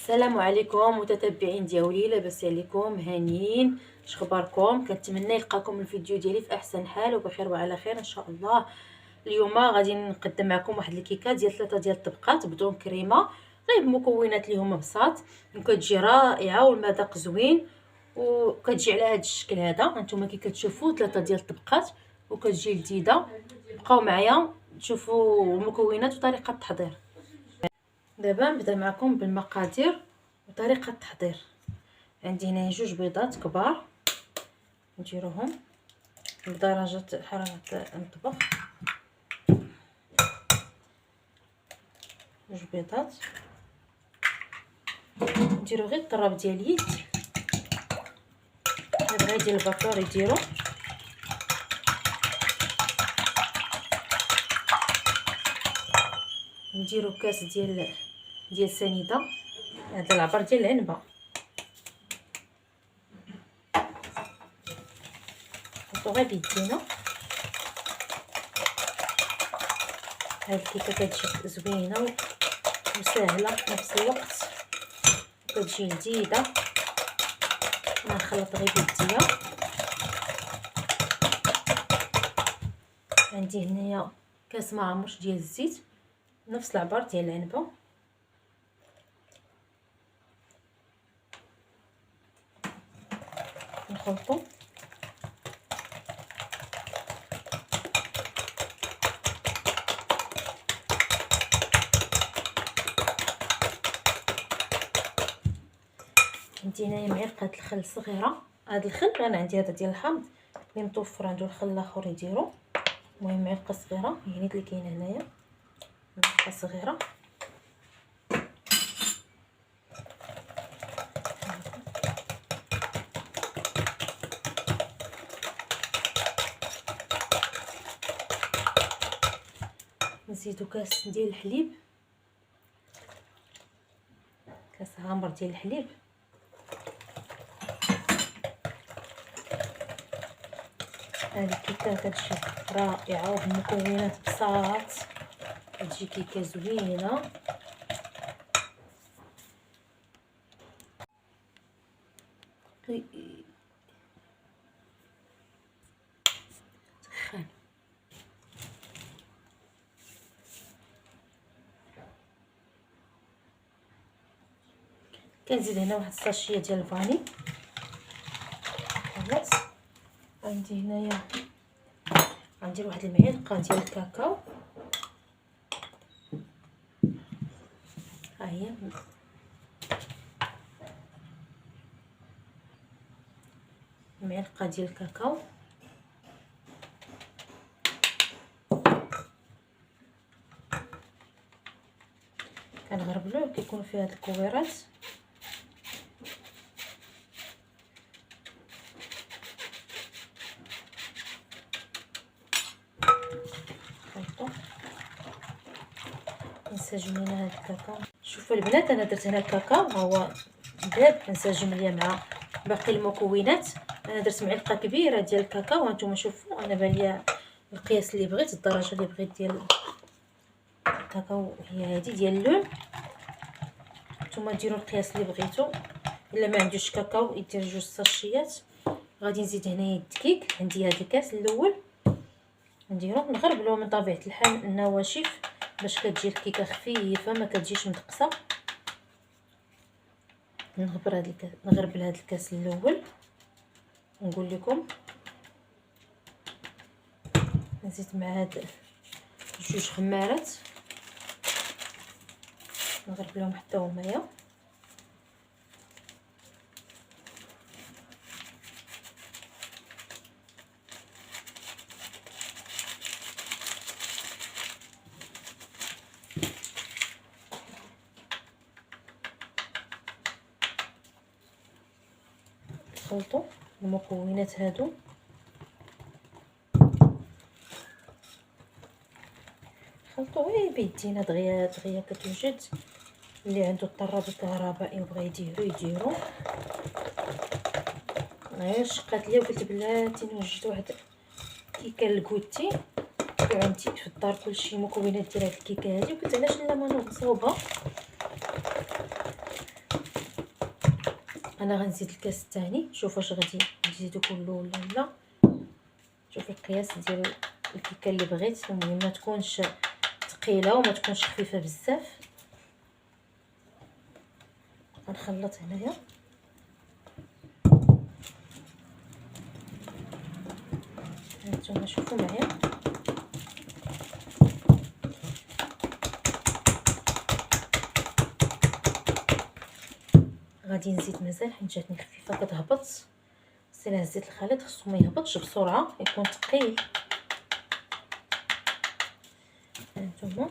السلام عليكم متتبعين ديالي، لاباس عليكم؟ هانيين؟ شخباركم؟ كنتمنى يلقاكم الفيديو ديالي في احسن حال وبخير وعلى خير ان شاء الله. اليوم غادي نقدم معكم واحد الكيكه ديال 3 ديال الطبقات بدون كريمه، غير بمكونات اللي هما بساط وكتجي رائعه والمذاق زوين وكتجي على هذا الشكل هذا. هانتوما كي كتشوفوا 3 ديال الطبقات وكتجي لذيذه. بقاو معايا تشوفوا المكونات وطريقه التحضير. دابا نبدا معكم بالمقادير وطريقه التحضير. عندي هنا 2 بيضات كبار نديروهم بدرجه حراره المطبخ. 2 بيضات نديرو غير الطراب ديال اليد، هذا ديال الباكور يديرو. نديرو كاس ديال سنيده، هذا العبر ديال العنبه، نحطو غير بيدينا. هاد الكيكه كتجي زوينه وسهله في نفس الوقت وكتجي لذيذه. نخلط غير بيديا. عندي هنايا كاس معمرش ديال الزيت نفس العبر ديال العنبه، نخلطو. عندي هنايا معلقه الخل صغيره. هذا الخل انا عندي هذا ديال الحامض اللي متوفر عنده الخل الاخر يديرو. المهم معلقه صغيره هي اللي كاينه هنايا، معلقه صغيره. نزيدو كاس ديال الحليب، كاس غامر ديال الحليب. هذه الكيكه كتجي رائعه وبمكونات بساط، كتجي كيكه زوينه. سخان كنزيد هنا واحد الساشيه ديال الفاني. خلاص عندي هنايا غندير واحد المعلقه ديال الكاكاو، ها هي معلقه ديال الكاكاو. كنغربلوه كيكون فيه هاد الكويرات. خلطو نسجم لينا هاد الكاكاو. شوفوا البنات انا درت هنا الكاكاو ها هو داب، نسجم ليا مع باقي المكونات. انا درت معلقه كبيره ديال الكاكاو، هانتوما شوفوا انا باليا القياس اللي بغيت، الدرجه اللي بغيت ديال الكاكاو هي هذه ديال اللون. نتوما ديروا القياس اللي بغيتو، الا ما عندوش كاكاو يدير 2 ساشيات. غادي نزيد هنايا الدقيق، عندي هذا الكاس الاول نديرو نغربلو من طبيعه الحال النواشف باش كتجي الكيكه خفيفه ما كتجيش مدقسه. نغربل هذا الكاس الاول. نقول لكم نزيد مع هاد 2 خمارات نغربلهم حتى همايا. نخلطوا المكونات هادو. خلطوا غير بيدينا دغيا دغيا كتوجد. اللي عنده الطراب الكهربائي وبغى يديرو. غير شقات ليا وقلت بلاتي نوجد واحد كيكه الكوتي عندي في الدار كلشي مكونات ديال هاد الكيكه هادي، وقلت علاش لا ما نغصوبها انا غنزيد الكاس الثاني. شوف واش غادي نزيدو كله ولا لا. شوفي القياس ديال الكيكه اللي بغيت. المهم ما تكونش ثقيله وما تكونش خفيفه بزاف. غنخلط هنايا. هانتوما شوفوا معايا. غادي نزيد مازال حيت جاتني خفيفه كتهبط. بس الا هزيت الخليط خصو ما يهبطش بسرعه، يكون ثقيل. هانتوما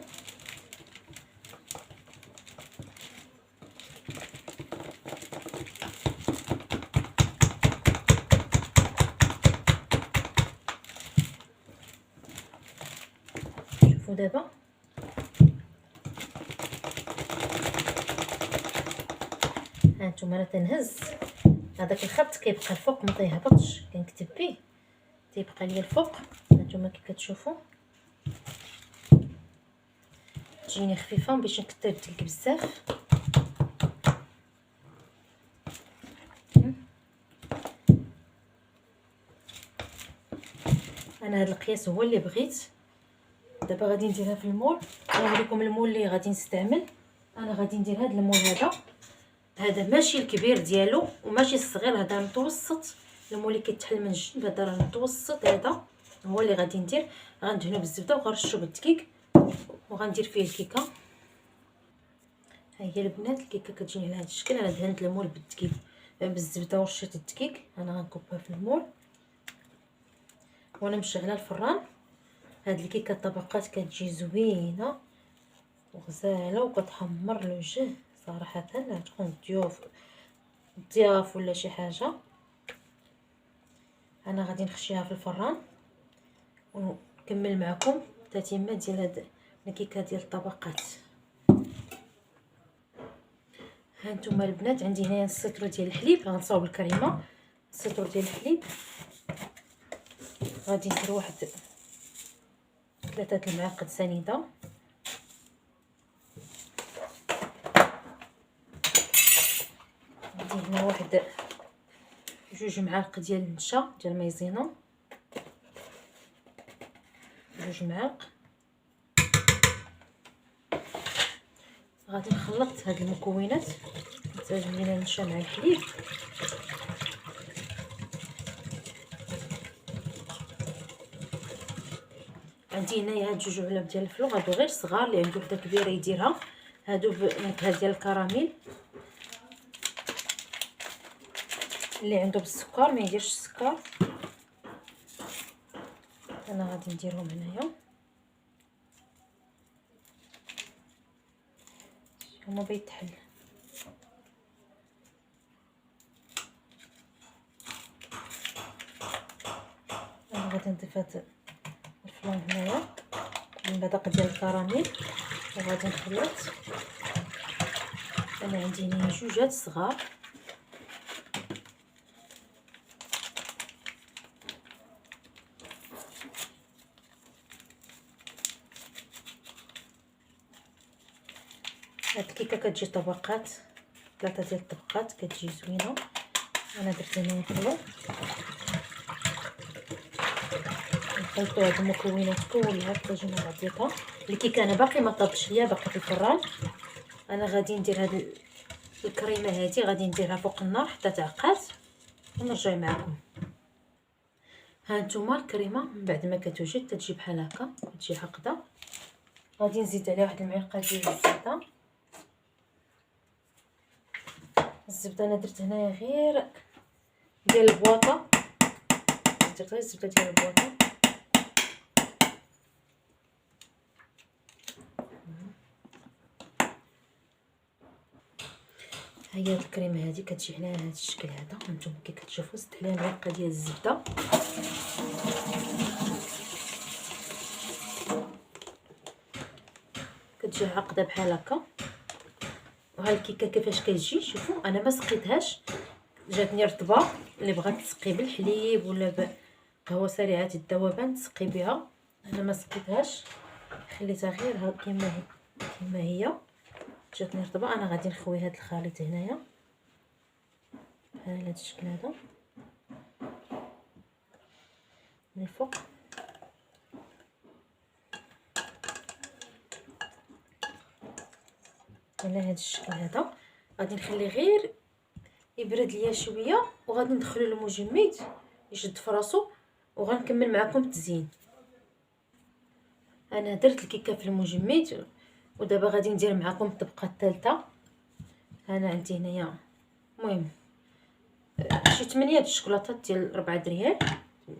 شوفوا دابا هانتوما راه تنهز هذاك الخط كيبقى الفوق ما تيهبطش، كنكتب به تيبقى ليا الفوق. هانتوما كي كتشوفوا تجيني خفيفه باش نكثر الدقيق بزاف. انا هذا القياس هو اللي بغيت. دابا غادي نديرها في المول. غنوريكم المول اللي غادي نستعمل. انا غادي ندير هذا المول هذا ماشي الكبير ديالو وماشي الصغير، هذا متوسط. المول اللي كيتحل من الجنب هذا راه متوسط. هذا هو اللي غادي ندير. غندهنو بالزبده وغنرشو بالدقيق وغندير فيه الكيكه. ها هي البنات الكيكه كتجيني على هذا الشكل. انا دهنت المول بالدقيق بالزبده ورشيت الدقيق. انا غنكبها في المول وانا مشغله الفران. هاد الكيكه الطبقات كتجي زوينه وغزاله وكتحمر الوجه صراحه. تكون ضياف ولا شي حاجه. انا غادي نخشيها في الفران ونكمل معكم التتمه ديال هاد الكيكه ديال الطبقات. هانتوما البنات عندي هنايا نص لتر ديال الحليب. غنصاوب الكريمه. نص لتر ديال الحليب. غادي ندير واحد 3 المعالق سنيده. عندي هنا واحد 2 معالق ديال النشا ديال مايزينا. 2 معالق. غادي نخلط هاد المكونات. نحتاج لينا النشا مع الحليب. عندي هنايا هاد 2 علب ديال الفلو. هادو غير صغار، اللي عنده وحده كبيره يديرها. هادو بنكهه ديال الكراميل. اللي عنده بالسكر ما يديرش السكر. انا غادي نديرهم هنايا. هما بيتحل. انا غادي نضيف هاد الفلان هنايا المذاق ديال الكراميل وغادي نخلط. انا عندي هنا 2 صغار. هاد الكيكه كتجي طبقات 3 ديال الطبقات كتجي زوينه. انا درت هنا الخلو. نخلطوا هاد المكونات كلها كتجي مع بعضياتها. الكيكه انا باقي ما طابش ليا، باقي في الفران. انا غادي ندير هاد الكريمه هادي غادي نديرها فوق النار حتى تعقد ونرجع معكم. هانتوما الكريمه من بعد ما كتوجد تتجي بحال هكا، كتجي عقده. غادي نزيد عليها واحد المعلقه ديال الزبده. الزبده انا درت هنايا غير ديال البواطه. درت غير الزبده ديال البواطه. هي هاد الكريمه هادي كتجي على هاد الشكل هذا. هانتوما كي كتشوفوا زدت عليها معلقه ديال الزبده. كتجي عقده بحال هكا. وها الكيكه كيفاش كتجي شوفوا. انا ما سقيتهاش، جاتني رطبه. اللي بغات تسقي بالحليب ولا بقهوه سريعه الذوبان تسقي بها. انا ما سقيتهاش، خليتها غير كما هي جاتني رطبه. انا غادي نخوي هذا الخليط هنايا. على هذا الشكل هذا من الفوق. على هذا الشكل هذا غادي نخليه غير يبرد ليا شويه، وغادي ندخلو المجمد يشد فراسو، وغنكمل معكم التزيين. انا درت الكيكه في المجمد، ودابا غادي ندير معكم الطبقه الثالثه. انا عندي هنايا المهم شي 8 الشكلاطات ديال 4 دريال،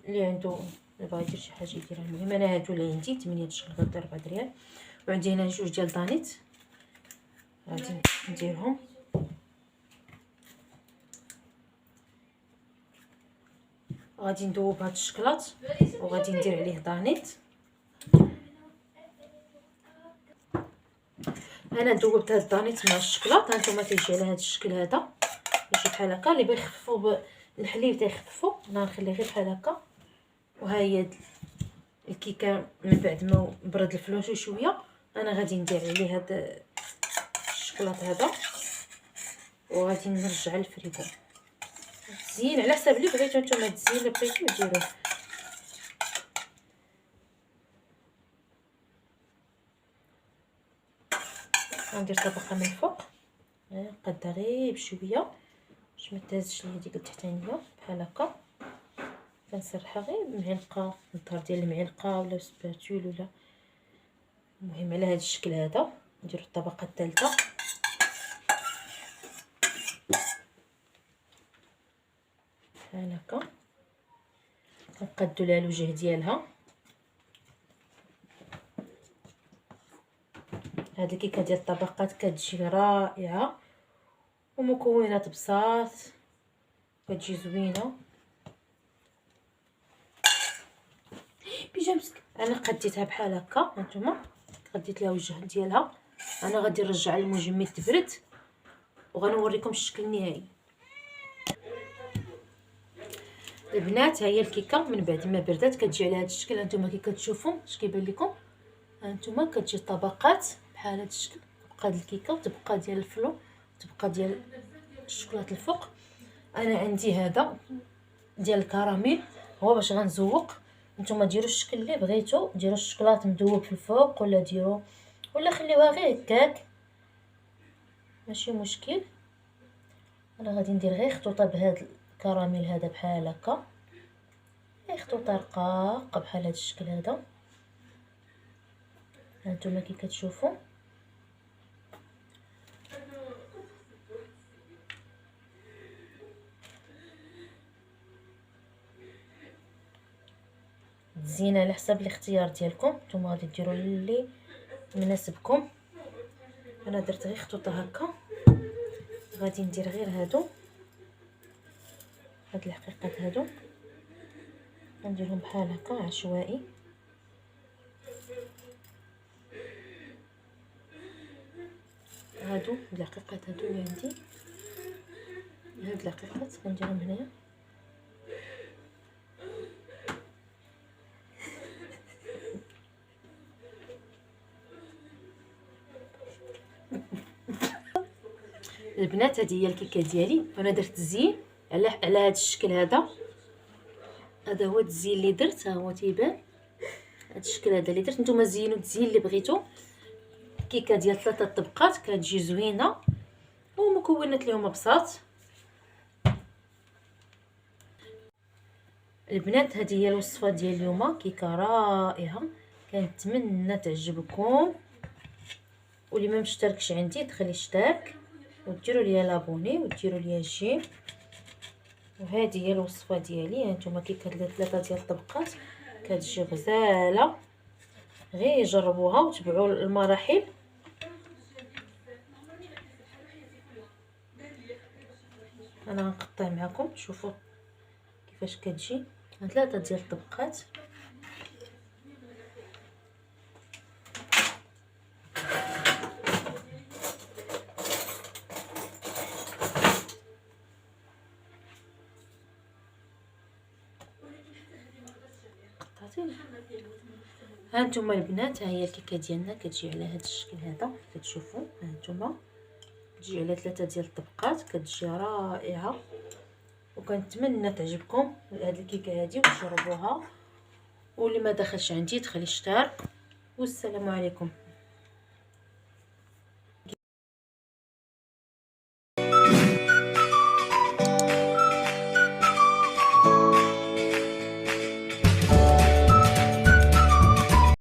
اللي عنده بغا يدير شي حاجه يديرها. المهم انا هادو اللي عندي 8 الشكلاطات ديال 4 دريال، وعندي هنا 2 ديال دانيت غادي نديرهم. غادي ندوب هاد الشكلاط وغادي ندير عليه دانيت. انا دوبت هاد الدانيت مع الشكلاط. هانتوما تيجي على هاد الشكل هذا، يجي بحال هكا. اللي بغى يخففو الحليب تيخففو، انا نخليه غير بحال هكا. وها هي الكيكه من بعد ما برد الفلوشو شويه، انا غادي ندير عليه هاد الشكلاط هذا وغادي نرجع للفريكو. تزيين على حساب اللي بغيتو نتوما تزيين، اللي بغيتو ديروه. غندير طبقه من الفوق قادة غير بشويه باش ما تهزش ليا ديك التحتانيه بحال هكا. كنسرحها غير بمعلقه، الظهر ديال المعلقه ولا سباتول ولا. المهم على هذا الشكل هذا نديرو الطبقه الثالثه. بحال هكا كنقادو لها الوجه ديالها. هاد الكيكه ديال الطبقات كتجي رائعه ومكونات بساط، كتجي زوينه. بيجامسك انا قديتها بحال هكا، هانتوما قديت لها وجه ديالها. انا غادي نرجع المجمد تبرد وغنوريكم الشكل النهائي. البنات ها هي الكيكه من بعد ما بردات كتجي على هذا الشكل. هانتوما كي كتشوفوا اش كيبان لكم، هانتوما كتجي طبقات بحال هذا الشكل. تبقى د الكيكه وتبقى ديال الفلو وتبقى ديال الشوكولاط الفوق. انا عندي هذا ديال الكراميل، هو باش غنزوق. نتوما ديروا الشكل اللي بغيتو، ديروا الشوكولاط مذوب في الفوق ولا ديروا ولا خليوها غير هكاك ماشي مشكل. انا غادي ندير غير خطوطه بهذا الكراميل هذا بحال هكا، غير خطوطه رقاقه بحال هذا الشكل هذا. هانتوما كي كتشوفوا تزيين على حسب الاختيار ديالكم. نتوما غادي ديروا اللي مناسبكم. انا درت غير خطوطه هكا، غادي ندير غير هادو، هاد الحقيقات هادو غنديرهم بحال هكا عشوائي. هادو الحقيقات هادو اللي عندي، هاد الحقيقات غنديرهم هنايا. البنات هذه هي الكيكه ديالي، وانا درت الزين على هذا الشكل هذا. هذا هو التزيين اللي درت، ها هو تيبان هذا الشكل هذا اللي درت. نتوما زينوا التزيين اللي بغيتو. كيكه ديال 3 طبقات كتجي زوينه ومكونات اليوم بساط. البنات هذه هي الوصفه ديال اليوم، كيكه رائعه كنتمنى تعجبكم. واللي ما مشتركش عندي دخل يشترك وديروا ليا لابوني وديروا ليا جيم. وهذه هي الوصفه ديالي. هانتوما كيكه 3 ديال الطبقات كتجي غزاله، غير جربوها وتبعوا المراحل. انا غنقطع معكم تشوفوا كيفاش كتجي. 3 ديال الطبقات هانتوما البنات. ها هي الكيكه ديالنا كتجي على هذا الشكل هذا كتشوفوا. هانتوما تجي على 3 ديال الطبقات كتجي رائعه وكنتمنى تعجبكم هاد الكيكه هادي وتجربوها، واللي ما دخلش عندي تخلي اشتراك. والسلام عليكم.